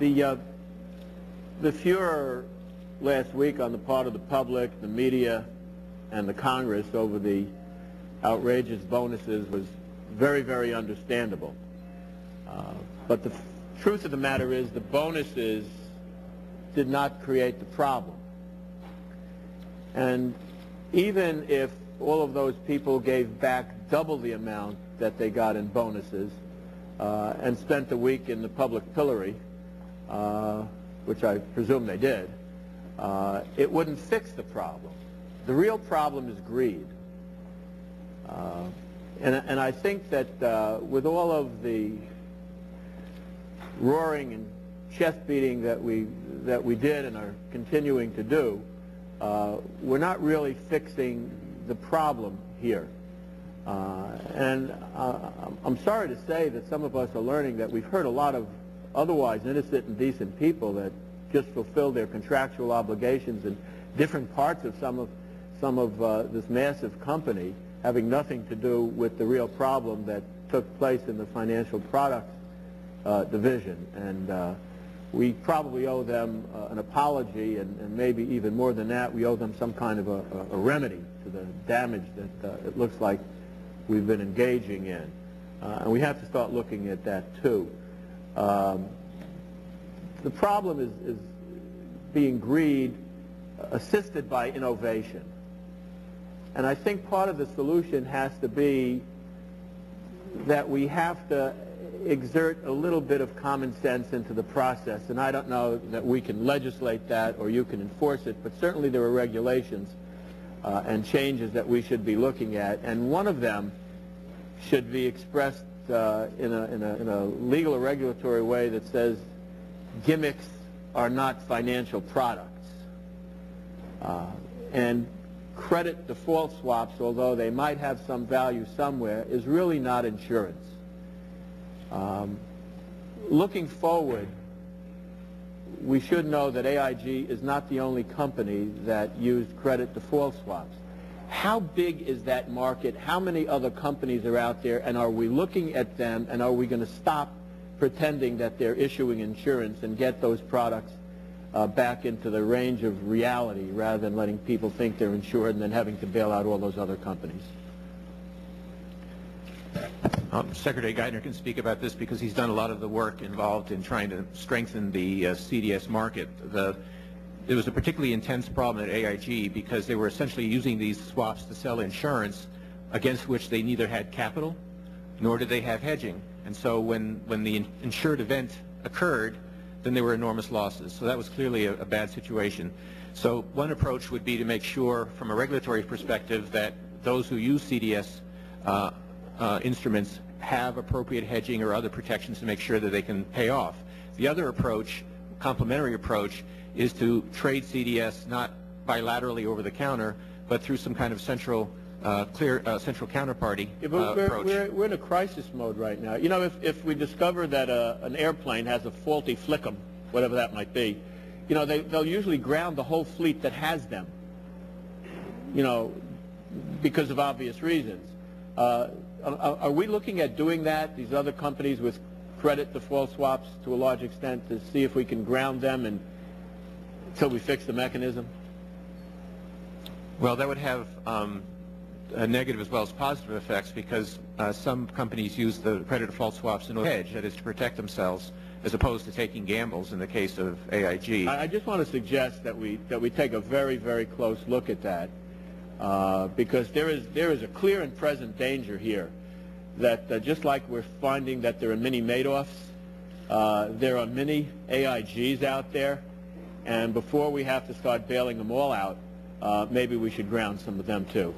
The furor last week on the part of the public, the media, and the Congress over the outrageous bonuses was very, very understandable. But the truth of the matter is the bonuses did not create the problem. And even if all of those people gave back double the amount that they got in bonuses and spent a week in the public pillory, which I presume they did, it wouldn't fix the problem. The real problem is greed. And I think that with all of the roaring and chest beating that we did and are continuing to do, we're not really fixing the problem here. And I'm sorry to say that some of us are learning that we've heard a lot of otherwise innocent and decent people that just fulfill their contractual obligations in different parts of some of this massive company, having nothing to do with the real problem that took place in the financial products division. And we probably owe them an apology, and maybe even more than that, we owe them some kind of a remedy to the damage that it looks like we've been engaging in. And we have to start looking at that too. The problem is being greed assisted by innovation. And I think part of the solution has to be that we have to exert a little bit of common sense into the process. And I don't know that we can legislate that or you can enforce it, but certainly there are regulations and changes that we should be looking at. And one of them should be expressed in a legal or regulatory way that says gimmicks are not financial products. And credit default swaps, although they might have some value somewhere, is really not insurance. Looking forward, we should know that AIG is not the only company that used credit default swaps. How big is that market? How many other companies are out there? And are we looking at them, and are we going to stop pretending that they're issuing insurance and get those products back into the range of reality rather than letting people think they're insured and then having to bail out all those other companies? Secretary Geithner can speak about this because he's done a lot of the work involved in trying to strengthen the CDS market. There was a particularly intense problem at AIG because they were essentially using these swaps to sell insurance against which they neither had capital nor did they have hedging. And so when the insured event occurred, then there were enormous losses. So that was clearly a bad situation. So one approach would be to make sure from a regulatory perspective that those who use CDS instruments have appropriate hedging or other protections to make sure that they can pay off. The other approach, complementary approach, is to trade CDS not bilaterally over the counter, but through some kind of central central counterparty approach. We're in a crisis mode right now. You know, if we discover that an airplane has a faulty flickum, whatever that might be, you know, they'll usually ground the whole fleet that has them, you know, because of obvious reasons. Are we looking at doing that, these other companies with credit default swaps to a large extent, to see if we can ground them until we fix the mechanism? Well, that would have negative as well as positive effects because some companies use the credit default swaps in a hedge, that is to protect themselves, as opposed to taking gambles in the case of AIG. I just want to suggest that we take a very, very close look at that. Because there is a clear and present danger here that just like we're finding that there are many Madoffs, there are many AIGs out there, and before we have to start bailing them all out, maybe we should ground some of them too.